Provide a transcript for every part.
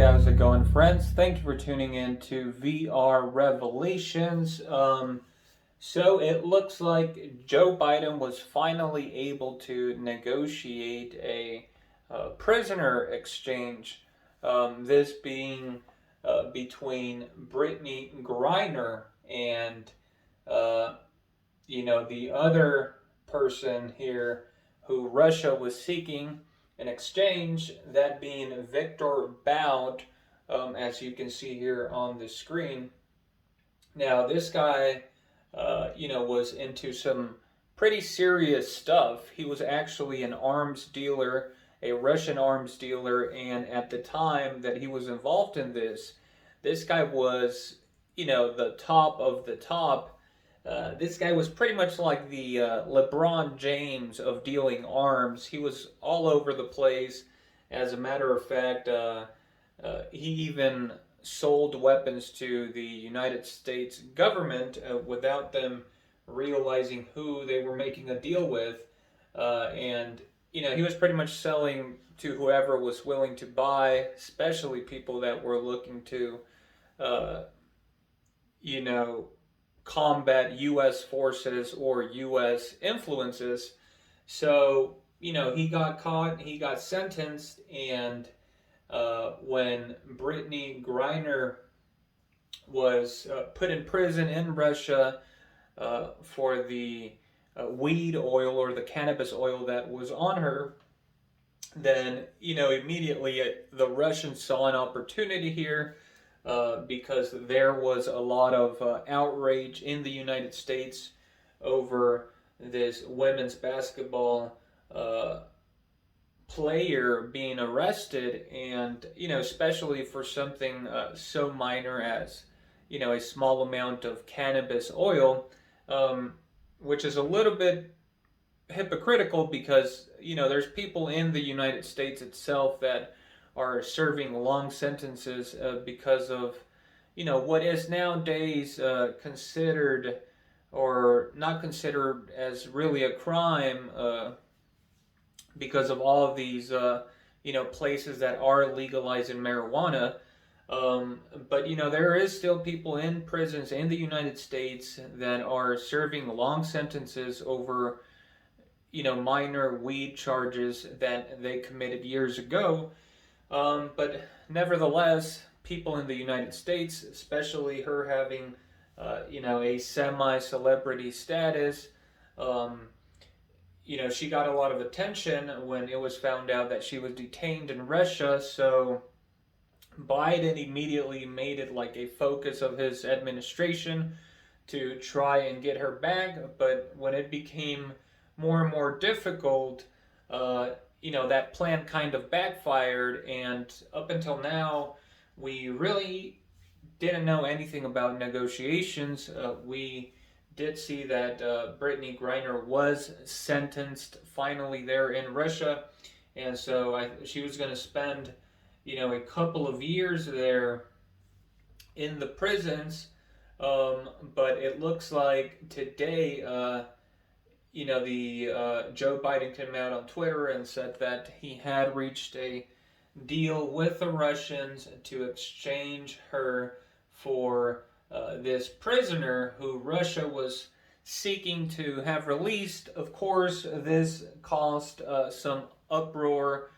how's it going, friends? Thank you for tuning in to VR Revelations. So it looks like Joe Biden was finally able to negotiate a prisoner exchange. This being between Brittney Griner and uh, the other person here who Russia was seeking an exchange, that being Viktor Bout, as you can see here on the screen. Now, this guy, was into some pretty serious stuff. He was actually an arms dealer, a Russian arms dealer, and at the time that he was involved in this guy was, the top of the top. This guy was pretty much like the LeBron James of dealing arms. He was all over the place. As a matter of fact, he even sold weapons to the United States government without them realizing who they were making a deal with. And he was pretty much selling to whoever was willing to buy, especially people that were looking to, uh, you know, combat U.S. forces or U.S. influences. So, he got caught, he got sentenced, and when Brittney Griner was put in prison in Russia for the weed oil or the cannabis oil that was on her, then, immediately the Russians saw an opportunity here because there was a lot of outrage in the United States over this women's basketball player being arrested, and especially for something so minor as a small amount of cannabis oil, which is a little bit hypocritical because there's people in the United States itself that are serving long sentences because of what is nowadays considered or not considered as really a crime because of all of these places that are legalizing marijuana. But there is still people in prisons in the United States that are serving long sentences over minor weed charges that they committed years ago. But nevertheless, people in the United States, especially her having, a semi-celebrity status, um, she got a lot of attention when it was found out that she was detained in Russia. So Biden immediately made it like a focus of his administration to try and get her back. But when it became more and more difficult, that plan kind of backfired. And up until now, we really didn't know anything about negotiations. We did see that Brittney Griner was sentenced finally there in Russia, and so she was going to spend, a couple of years there in the prisons. But it looks like today, the Joe Biden came out on Twitter and said that he had reached a deal with the Russians to exchange her for this prisoner who Russia was seeking to have released. Of course, this caused some uproar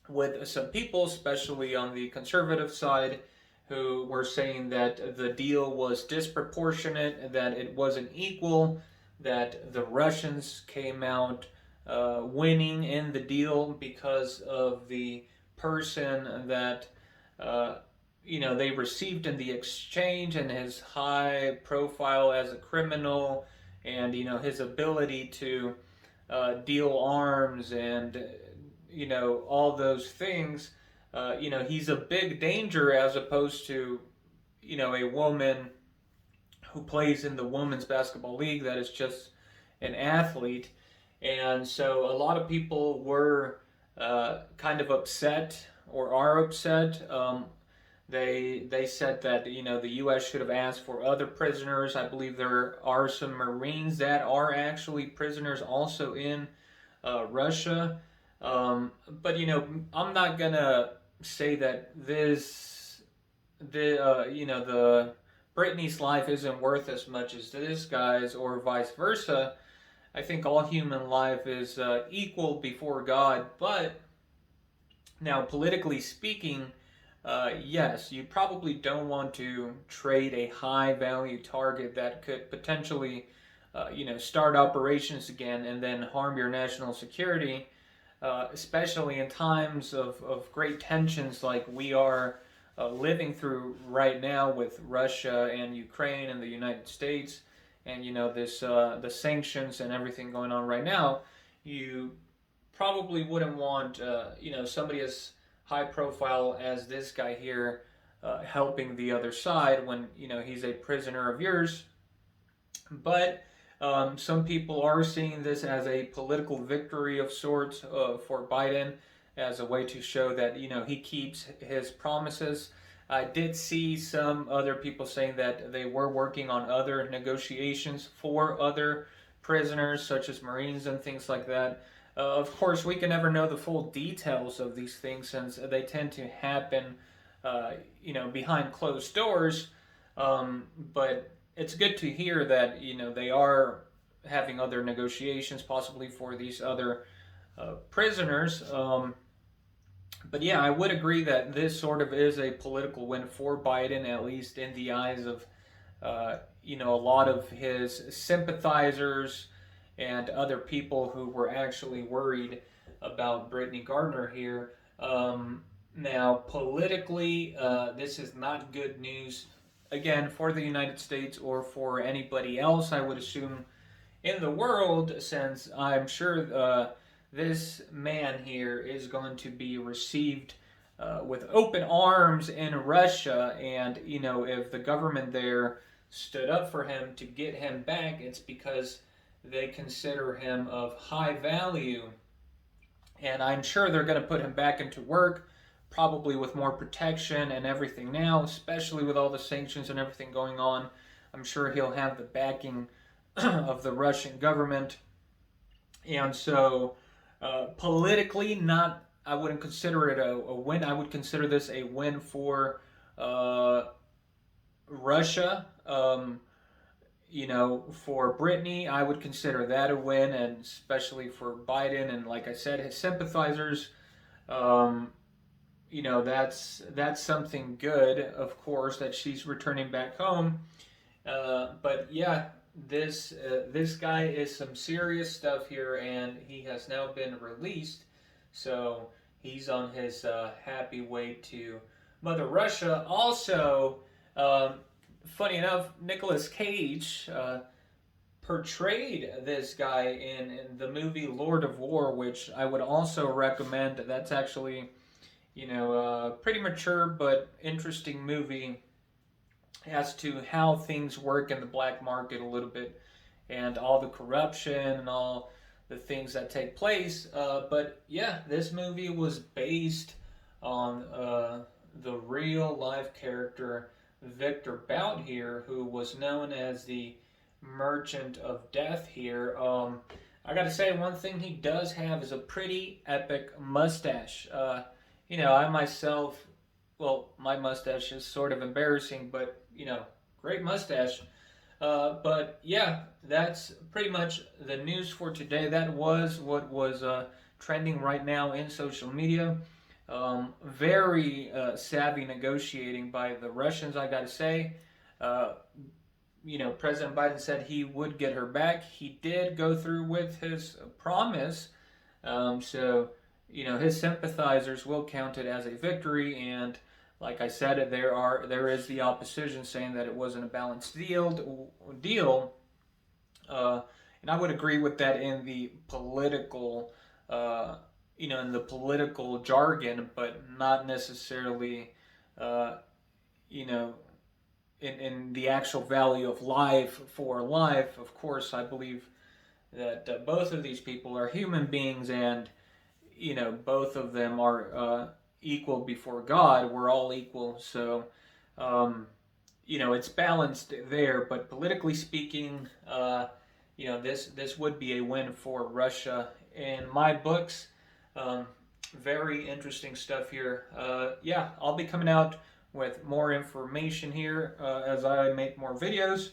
with some people, especially on the conservative side, who were saying that the deal was disproportionate, that it wasn't equal, that the Russians came out winning in the deal because of the person that they received in the exchange and his high profile as a criminal, and his ability to deal arms and all those things. He's a big danger as opposed to a woman who plays in the women's basketball league that is just an athlete. And so a lot of people were kind of upset or are upset. They said that the U.S. should have asked for other prisoners. I believe there are some Marines that are actually prisoners also in Russia. But I'm not gonna say that the Brittney's life isn't worth as much as this guy's, or vice versa. I think all human life is equal before God, but now, politically speaking, yes, you probably don't want to trade a high value target that could potentially, start operations again and then harm your national security, especially in times of great tensions like we are living through right now with Russia and Ukraine and the United States, and this the sanctions and everything going on right now. You probably wouldn't want somebody as high profile as this guy here helping the other side when he's a prisoner of yours. But some people are seeing this as a political victory of sorts for Biden, as a way to show that he keeps his promises. I did see some other people saying that they were working on other negotiations for other prisoners, such as Marines and things like that. Of course, we can never know the full details of these things since they tend to happen, behind closed doors. But it's good to hear that they are having other negotiations, possibly for these other prisoners. But yeah, I would agree that this sort of is a political win for Biden, at least in the eyes of a lot of his sympathizers and other people who were actually worried about Brittney Griner here. Now, politically, this is not good news, again, for the United States or for anybody else, I would assume, in the world, since I'm sure this man here is going to be received with open arms in Russia. And, if the government there stood up for him to get him back, it's because they consider him of high value. And I'm sure they're going to put him back into work, probably with more protection and everything now, especially with all the sanctions and everything going on. I'm sure he'll have the backing of the Russian government. And so, politically, I wouldn't consider it a win. I would consider this a win for Russia. For Brittney, I would consider that a win, and especially for Biden and, like I said, his sympathizers. That's something good, of course, that she's returning back home. But yeah, this guy is some serious stuff here, and he has now been released. So he's on his happy way to Mother Russia. Also, funny enough, Nicolas Cage portrayed this guy in the movie Lord of War, which I would also recommend. That's actually, pretty mature but interesting movie as to how things work in the black market a little bit, and all the corruption and all the things that take place. But yeah, this movie was based on the real life character Viktor Bout here, who was known as the Merchant of Death here. I gotta say, one thing he does have is a pretty epic mustache. I myself, well, my mustache is sort of embarrassing, but great mustache. But yeah, that's pretty much the news for today. That was what was trending right now in social media. Very savvy negotiating by the Russians, I gotta say. President Biden said he would get her back. He did go through with his promise. So, his sympathizers will count it as a victory. And like I said, there is the opposition saying that it wasn't a balanced deal. And I would agree with that in the political, in the political jargon, but not necessarily, in the actual value of life for life. Of course, I believe that both of these people are human beings, and both of them are equal before God. We're all equal, so it's balanced there. But politically speaking, this would be a win for Russia in my books. Very interesting stuff here. Yeah, I'll be coming out with more information here as I make more videos.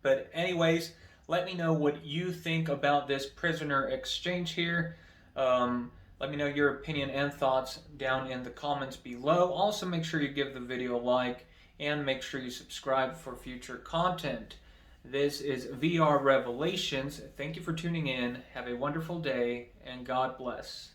But anyways, let me know what you think about this prisoner exchange here. Let me know your opinion and thoughts down in the comments below. Also, make sure you give the video a like and make sure you subscribe for future content. This is VR Revelations. Thank you for tuning in. Have a wonderful day and God bless.